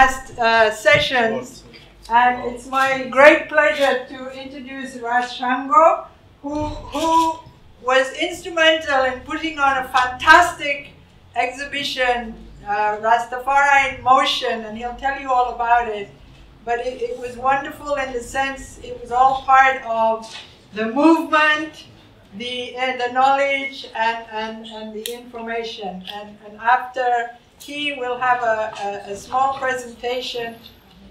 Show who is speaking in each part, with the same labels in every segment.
Speaker 1: past sessions, and it's my great pleasure to introduce Shango, who was instrumental in putting on a fantastic exhibition, Rasteferai in Motion, and he'll tell you all about it. But it was wonderful in the sense it was all part of the movement, the knowledge, and the information. And after, he will have a small presentation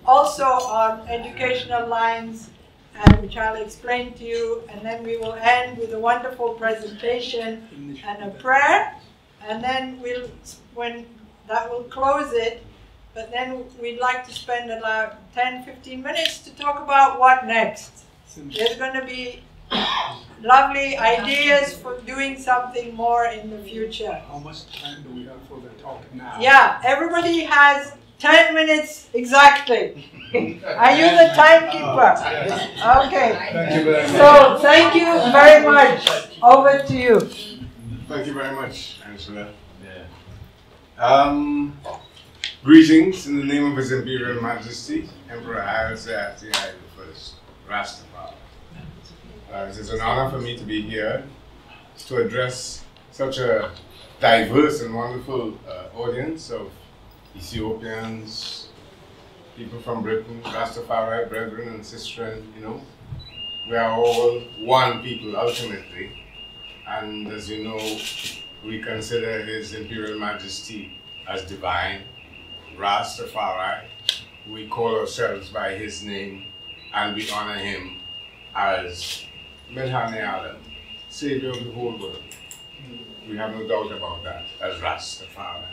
Speaker 1: also on educational lines, which I'll explain to you, and then we will end with a wonderful presentation and a prayer, and then when that will close it. But then we'd like to spend about 10-15 minutes to talk about what next. There's going to be lovely ideas for doing something more in the future.
Speaker 2: How much time do we have for the talk now?
Speaker 1: Yeah, everybody has 10 minutes exactly. Are you the timekeeper? Okay.
Speaker 3: Thank you very much.
Speaker 1: So, thank you very much. Over to you.
Speaker 3: Thank you very much, Angela. Greetings in the name of His Imperial Majesty, Emperor Haile Selassie I, Rasteferai. It is an honor for me to be here to address such a diverse and wonderful audience of Ethiopians, people from Britain, Rastafari, brethren and sisters, you know. We are all one people ultimately, and as you know, we consider His Imperial Majesty as divine. Rastafari, we call ourselves by his name, and we honor him as Melhane Adam, Savior of the whole world. We have no doubt about that, as Rastafari.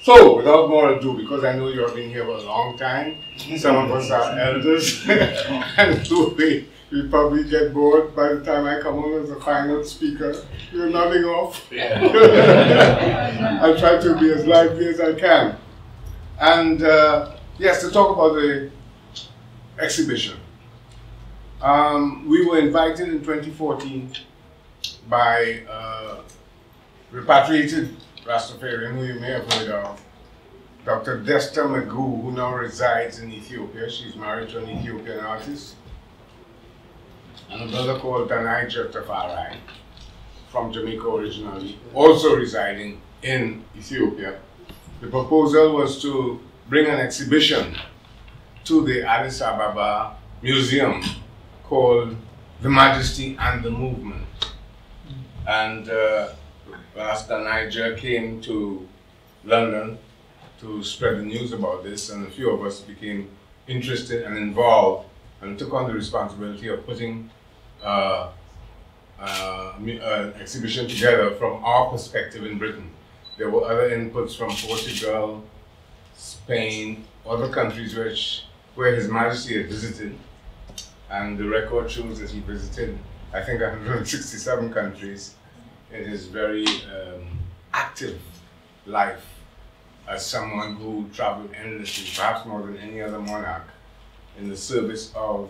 Speaker 3: So, without more ado, because I know you have been here for a long time, some of us are elders, and so we probably get bored by the time I come on as a final speaker. You're nodding off. I'll try to be as lively as I can. And yes, to talk about the exhibition. We were invited in 2014 by repatriated Rastafarian, who you may have heard of, Dr. Desta Magoo, who now resides in Ethiopia. She's married to an Ethiopian artist. And a brother called Rasteferai, from Jamaica originally, also residing in Ethiopia. The proposal was to bring an exhibition to the Addis Ababa Museum called The Majesty and the Movement. And Rasta Niger came to London to spread the news about this, and a few of us became interested and involved and took on the responsibility of putting an exhibition together from our perspective in Britain. There were other inputs from Portugal, Spain, other countries where His Majesty had visited, and the record shows that he visited, I think, 167 countries in his very active life as someone who traveled endlessly, perhaps more than any other monarch, in the service of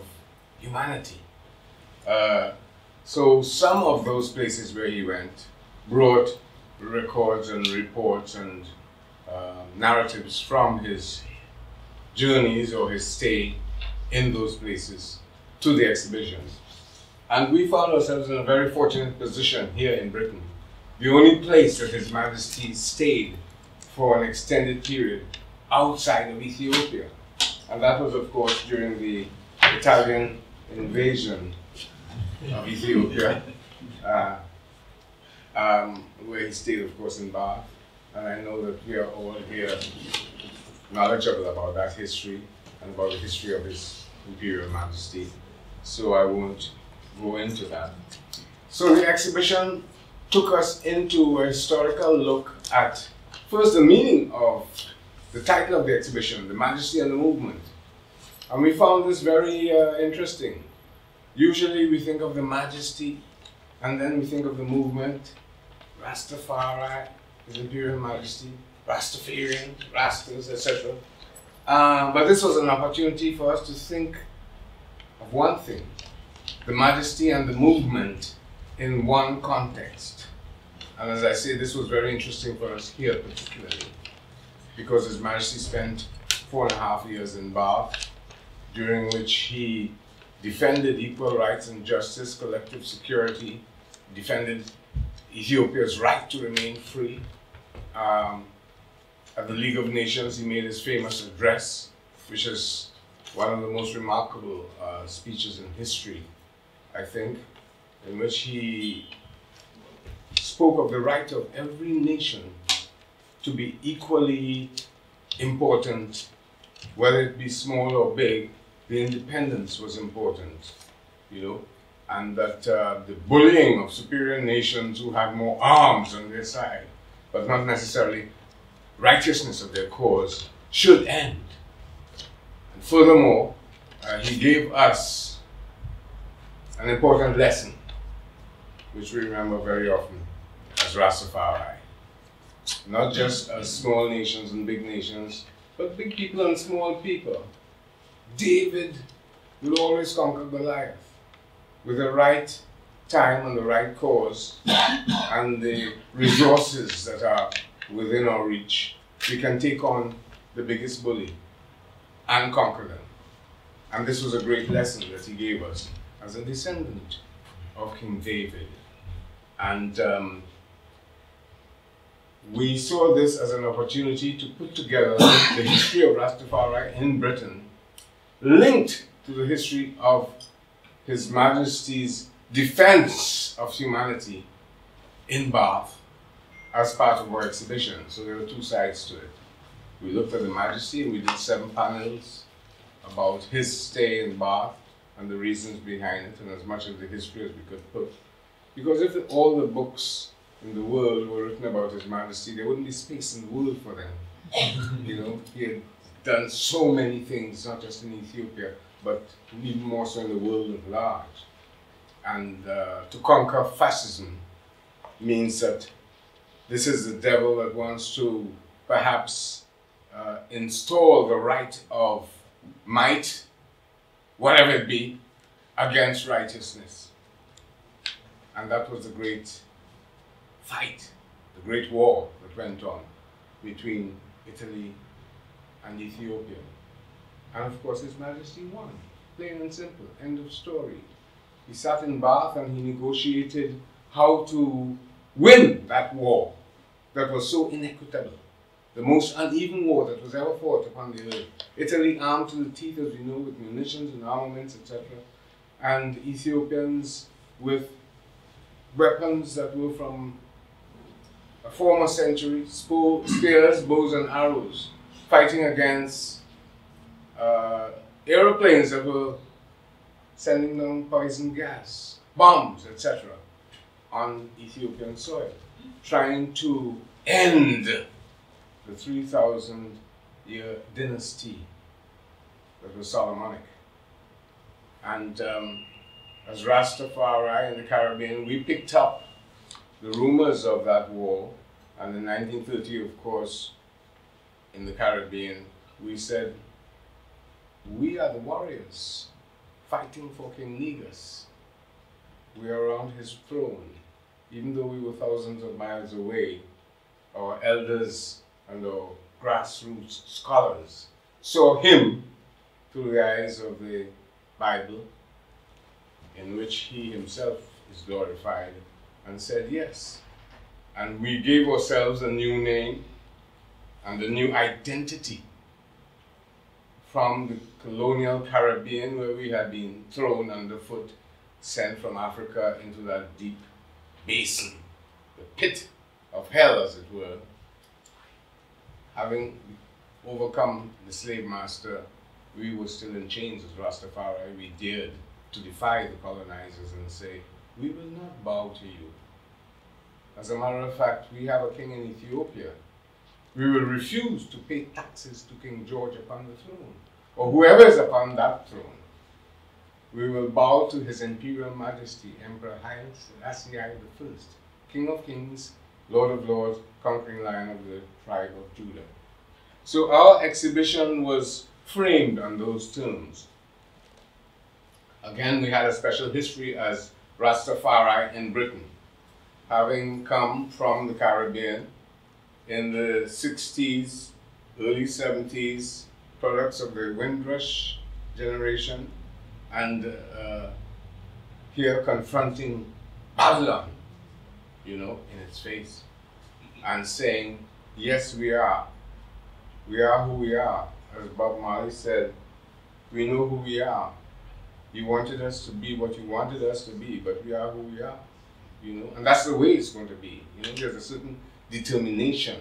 Speaker 3: humanity. So some of those places where he went brought records and reports and narratives from his journeys or his stay in those places to the exhibitions. And we found ourselves in a very fortunate position here in Britain. The only place that His Majesty stayed for an extended period outside of Ethiopia. And that was, of course, during the Italian invasion of Ethiopia, where he stayed, of course, in Bath. And I know that we are all here knowledgeable about that history and about the history of His Imperial Majesty. So I won't go into that. So the exhibition took us into a historical look at, first, the meaning of the title of the exhibition, The Majesty and the Movement. And we found this very interesting. Usually we think of the Majesty, and then we think of the movement, Rastafari, His Imperial Majesty, Rastafarian, Rastas, etc. But this was an opportunity for us to think of one thing, the Majesty and the movement in one context. And as I say, this was very interesting for us here particularly, because His Majesty spent 4.5 years in Bath, during which he defended equal rights and justice, collective security, defended Ethiopia's right to remain free. At the League of Nations, he made his famous address, which is one of the most remarkable speeches in history, I think, in which he spoke of the right of every nation to be equally important, whether it be small or big. The independence was important, you know, and that the bullying of superior nations who had more arms on their side, but not necessarily righteousness of their cause, should end. And furthermore, he gave us an important lesson, which we remember very often as Rasteferai. Not just as small nations and big nations, but big people and small people. David will always conquer Goliath with the right time and the right cause and the resources that are within our reach. We can take on the biggest bully and conquer them. And this was a great lesson that he gave us as a descendant of King David. And we saw this as an opportunity to put together the history of Rastafari in Britain, linked to the history of His Majesty's defense of humanity in Bath as part of our exhibition. So there were two sides to it. We looked at the Majesty and we did 7 panels about his stay in Bath and the reasons behind it, and as much of the history as we could put. Because if all the books in the world were written about His Majesty, there wouldn't be space in the world for them. You know, he had done so many things, not just in Ethiopia, but even more so in the world at large. And to conquer fascism means that this is the devil that wants to perhaps install the right of might, whatever it be, against righteousness. And that was the great fight, the great war that went on between Italy and Ethiopia. And of course His Majesty won, plain and simple, end of story. He sat in Bath and he negotiated how to win that war that was so inequitable, the most uneven war that was ever fought upon the earth. Italy armed to the teeth, as we know, with munitions and armaments, etc., and Ethiopians with weapons that were from a former century, spears, bows and arrows, fighting against aeroplanes that were sending down poison gas, bombs, etc., on Ethiopian soil, trying to end the 3,000-year dynasty that was Solomonic. And as Rastafari in the Caribbean, we picked up the rumors of that war, and in 1930, of course, in the Caribbean, we said, we are the warriors fighting for King Negus. We are around his throne. Even though we were thousands of miles away, our elders and our grassroots scholars saw him through the eyes of the Bible, in which he himself is glorified, and said yes. And we gave ourselves a new name and a new identity from the colonial Caribbean, where we had been thrown underfoot, sent from Africa into that deep basin, the pit of hell, as it were. Having overcome the slave master, we were still in chains as Rastafari. We dared to defy the colonizers and say, we will not bow to you. As a matter of fact, we have a king in Ethiopia. We will refuse to pay taxes to King George upon the throne, or whoever is upon that throne. We will bow to His Imperial Majesty, Emperor Haile Selassie I, King of Kings, Lord of Lords, conquering Lion of the tribe of Judah. So our exhibition was framed on those terms. Again, we had a special history as Rastafari in Britain, having come from the Caribbean in the 60s, early 70s, products of the Windrush generation, and here confronting Babylon, you know, in its face, and saying, yes, we are who we are. As Bob Marley said, we know who we are. You wanted us to be what you wanted us to be, but we are who we are, you know, and that's the way it's going to be. You know, there's a certain determination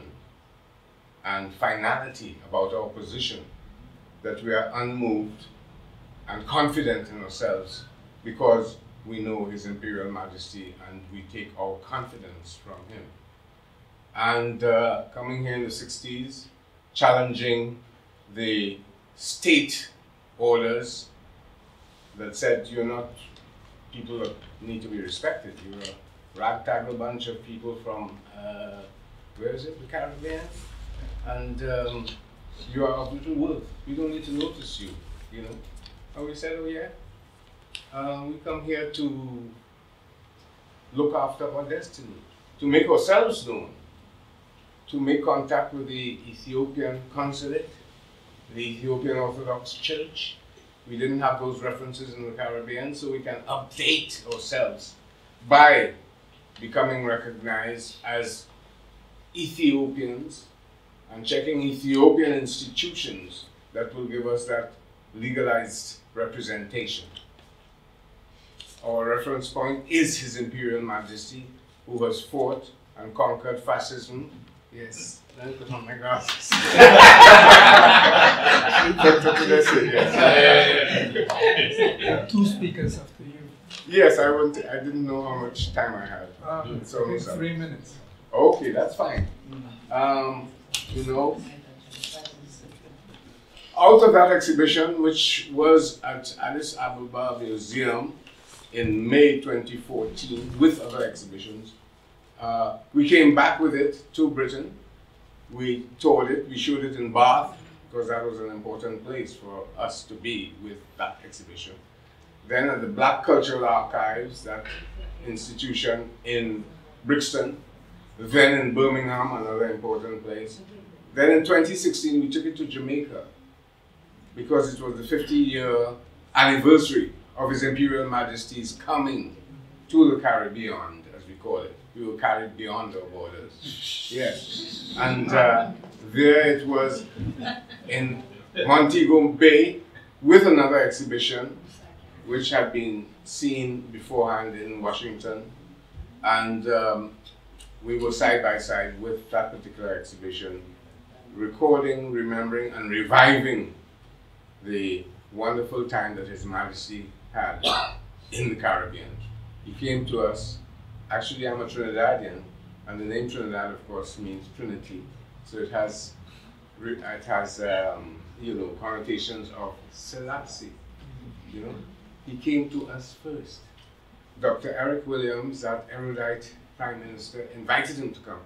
Speaker 3: and finality about our position, that we are unmoved and confident in ourselves because we know His Imperial Majesty and we take our confidence from Him. And coming here in the 60s, challenging the state orders that said you're not people that need to be respected. You're a ragtag bunch of people from, where is it, the Caribbean? And you are of little worth. We don't need to notice you, you know. And we said, oh yeah, we come here to look after our destiny, to make ourselves known, to make contact with the Ethiopian consulate, the Ethiopian Orthodox Church. We didn't have those references in the Caribbean, so we can update ourselves by becoming recognized as Ethiopians and checking Ethiopian institutions that will give us that legalized representation. Our reference point is His Imperial Majesty, who has fought and conquered fascism. Yes, let me put on my glasses.
Speaker 2: Two speakers after you.
Speaker 3: Yes, I didn't know how much time I had. So
Speaker 2: 3 minutes.
Speaker 3: Okay, that's fine. You know, out of that exhibition, which was at Addis Ababa Museum in May 2014, with other exhibitions, we came back with it to Britain. We toured it, we showed it in Bath, because that was an important place for us to be with that exhibition. Then at the Black Cultural Archives, that institution in Brixton, then in Birmingham, another important place. Then in 2016, we took it to Jamaica, because it was the 50-year anniversary of His Imperial Majesty's coming to the Caribbean, as we call it. We were carried beyond our borders. Yes. And there it was in Montego Bay with another exhibition, which had been seen beforehand in Washington. And we were side by side with that particular exhibition, recording, remembering, and reviving the wonderful time that His Majesty had in the Caribbean. He came to us. Actually, I'm a Trinidadian, and the name Trinidad, of course, means Trinity. So it has you know, connotations of Selassie. You know, he came to us first. Dr. Eric Williams, that erudite Prime Minister, invited him to come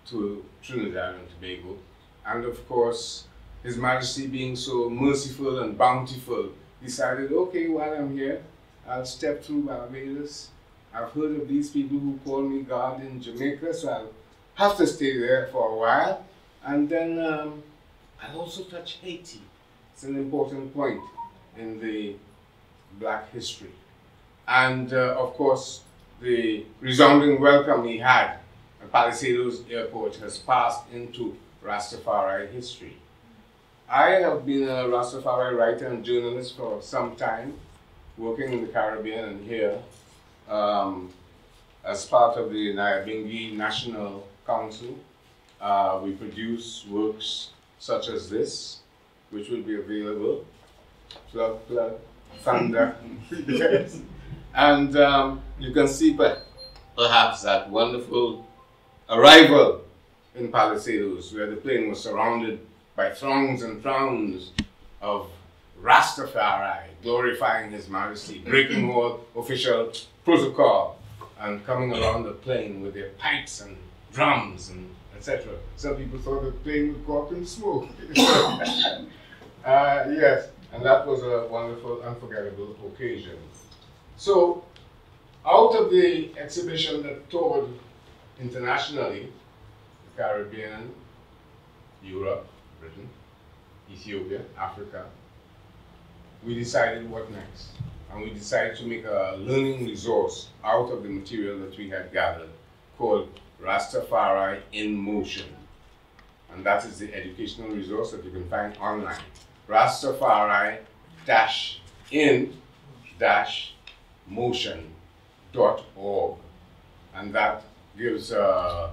Speaker 3: to Trinidad and Tobago, and of course, His Majesty, being so merciful and bountiful, decided, okay, while I'm here, I'll step through Barbados. I've heard of these people who call me God in Jamaica, so I'll have to stay there for a while. And then I'll also touch Haiti. It's an important point in the Black history. And of course, the resounding welcome he had at Palisadoes Airport has passed into Rastafari history. I have been a Rastafari writer and journalist for some time, working in the Caribbean and here as part of the Nyabingi National Council. We produce works such as this, which will be available. Plug, plug, thunder. Yes. And you can see perhaps that wonderful arrival in Palisadoes, where the plane was surrounded by throngs and throngs of Rastafari, glorifying His Majesty, breaking all official protocol, and coming around the plane with their pipes and drums and etc. Some people thought the plane would go up in smoke. Yes, and that was a wonderful, unforgettable occasion. So, out of the exhibition that toured internationally, the Caribbean, Europe, Britain, Ethiopia, Africa, we decided what next. And we decided to make a learning resource out of the material that we had gathered called Rasteferai in Motion. And that is the educational resource that you can find online. Rasteferai-in-motion.org. And that gives a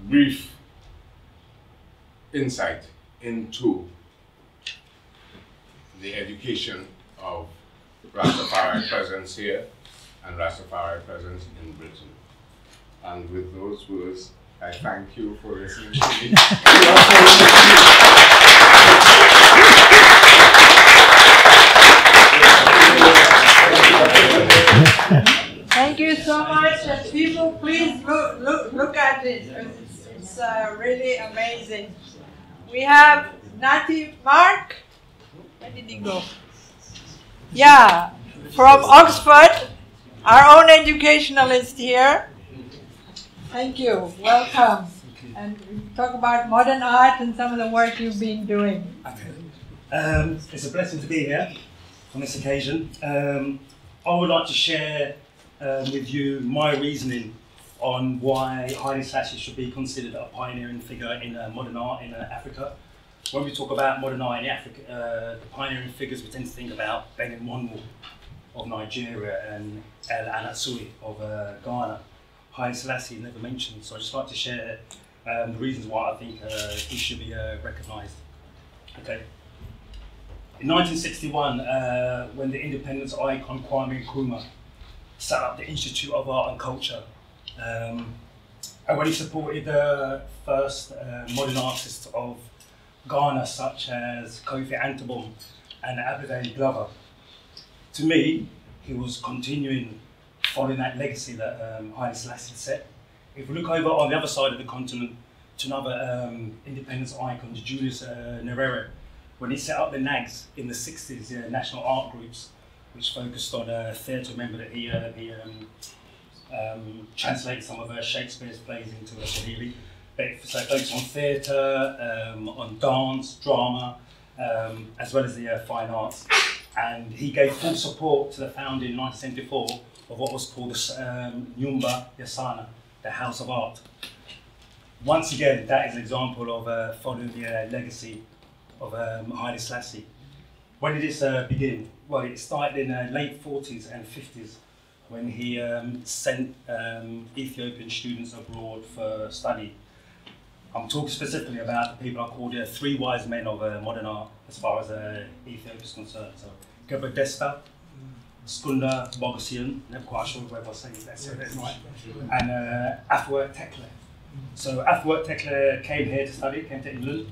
Speaker 3: brief insight into the education of Rastafari presence here and Rastafari presence in Britain. And with those words, I thank you for listening to me.
Speaker 1: Thank you so much, and people, please look at it. It's really amazing. We have Natty Mark. Where did he go? Yeah, from Oxford, our own educationalist here. Thank you. Welcome. And we talk about modern art and some of the work you've been doing.
Speaker 4: It's a blessing to be here on this occasion. I would like to share with you my reasoning on why Haile Selassie should be considered a pioneering figure in modern art in Africa. When we talk about modern art in Africa, the pioneering figures we tend to think about Benin Monwo of Nigeria and El Anatsui of Ghana. Haile Selassie never mentioned, so I'd just like to share the reasons why I think he should be recognised. Okay. In 1961, when the independence icon Kwame Nkrumah set up the Institute of Art and Culture, and when he supported the first modern artists of Ghana, such as Kofi Antabon and Abdoulaye Glover, to me, he was continuing following that legacy that Haile Selassie set. If we look over on the other side of the continent to another independence icon, Julius Nyerere, when he set up the NAGs in the 60s, National Art Groups, which focused on theatre. Remember that he translated some of Shakespeare's plays into Swahili. So focused on theatre, on dance, drama, as well as the fine arts. And he gave full support to the founding in 1974 of what was called the Nyumba ya Sanaa, the House of Art. Once again, that is an example of following the legacy of Haile Selassie. When did this begin? Well, it started in the late 40s and 50s when he sent Ethiopian students abroad for study. I'm talking specifically about the people I call the three wise men of modern art as far as Ethiopia is concerned. So, Göbekli Desta, Skunda Bogossian, never quite sure whether I say that's right, and Afwerk Tekle. So Afwerk Tekle came here to study, came to England.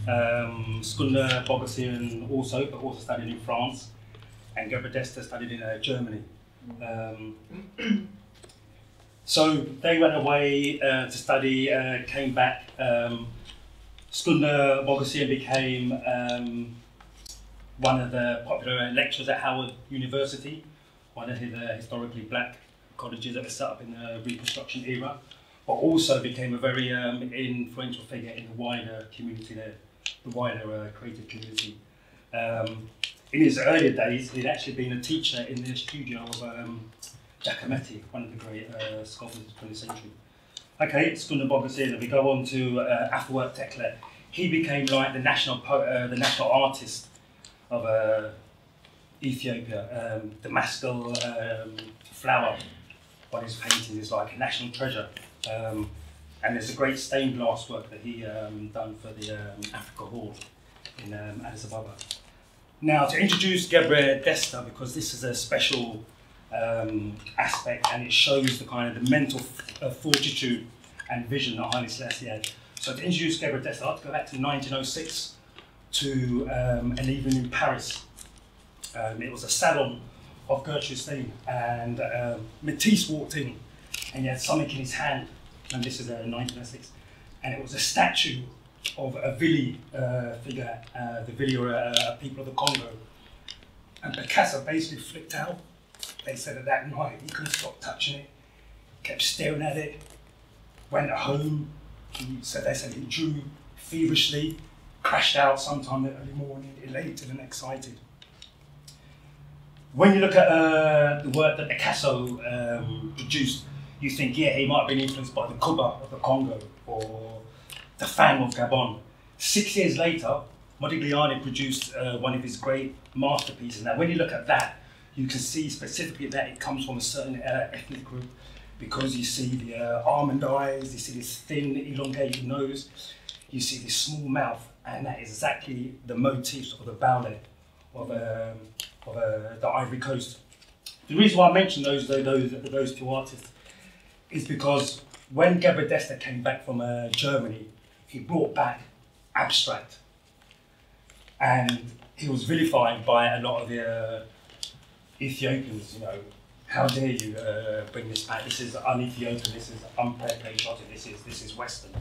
Speaker 4: Skunda Bogossian also, but also studied in France, and Göbekli Desta studied in Germany. So they went away to study, came back. Skunda Bogossian became one of the popular lecturers at Howard University, one of his historically black colleges that were set up in the Reconstruction era, but also became a very influential figure in the wider community there, the wider creative community. In his earlier days, he'd actually been a teacher in the studio of Giacometti, one of the great sculptors of the 20th century. Okay, Skunda Bogossian, we go on to Afwerk Tekle. He became like the national artist of Ethiopia. The Damascus flower on his painting is like a national treasure. And there's a great stained glass work that he done for the Africa Hall in Addis Ababa. Now, to introduce Göbekli Desta, because this is a special aspect and it shows the kind of the mental fortitude and vision that Haile Selassie had. So to introduce Göbekli Desta, I'd like to go back to 1906 to an evening in Paris. It was a salon of Gertrude Stein, and Matisse walked in and he had something in his hand, and this is 1906, and it was a statue of a Vili figure. The Vili were people of the Congo, and Picasso basically flipped out. They said that that night he couldn't stop touching it, kept staring at it, went home. They said he drew feverishly, crashed out sometime in the early morning, elated and excited. When you look at the work that Picasso produced, you think, yeah, he might have been influenced by the Kuba of the Congo or the Fang of Gabon. 6 years later, Modigliani produced one of his great masterpieces. Now, when you look at that, you can see specifically that it comes from a certain ethnic group, because you see the almond eyes, you see this thin, elongated nose, you see this small mouth, and that is exactly the motifs of the ballet of the Ivory Coast. The reason why I mention those two artists is because when Gebre Desta came back from Germany, he brought back abstract, and he was vilified by a lot of the Ethiopians. You know, how dare you bring this back? This is un-Ethiopian. This is unpatriotic. This is Western.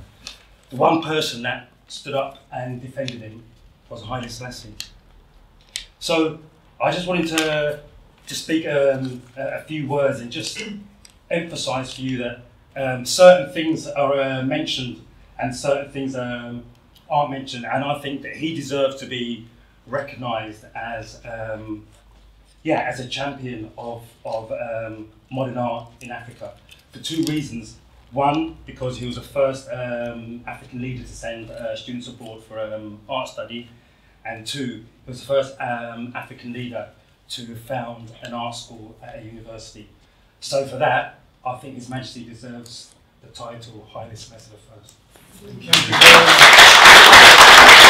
Speaker 4: The one person that stood up and defended him was Haile Selassie. So I just wanted to speak a few words and just emphasise for you that certain things are mentioned and certain things aren't mentioned, and I think that he deserves to be recognised as as a champion of modern art in Africa for two reasons. One, because he was the first African leader to send students abroad for art study, and two, he was the first African leader to found an art school at a university. So for that, I think His Majesty deserves the title Haile Selassie I. Thank you.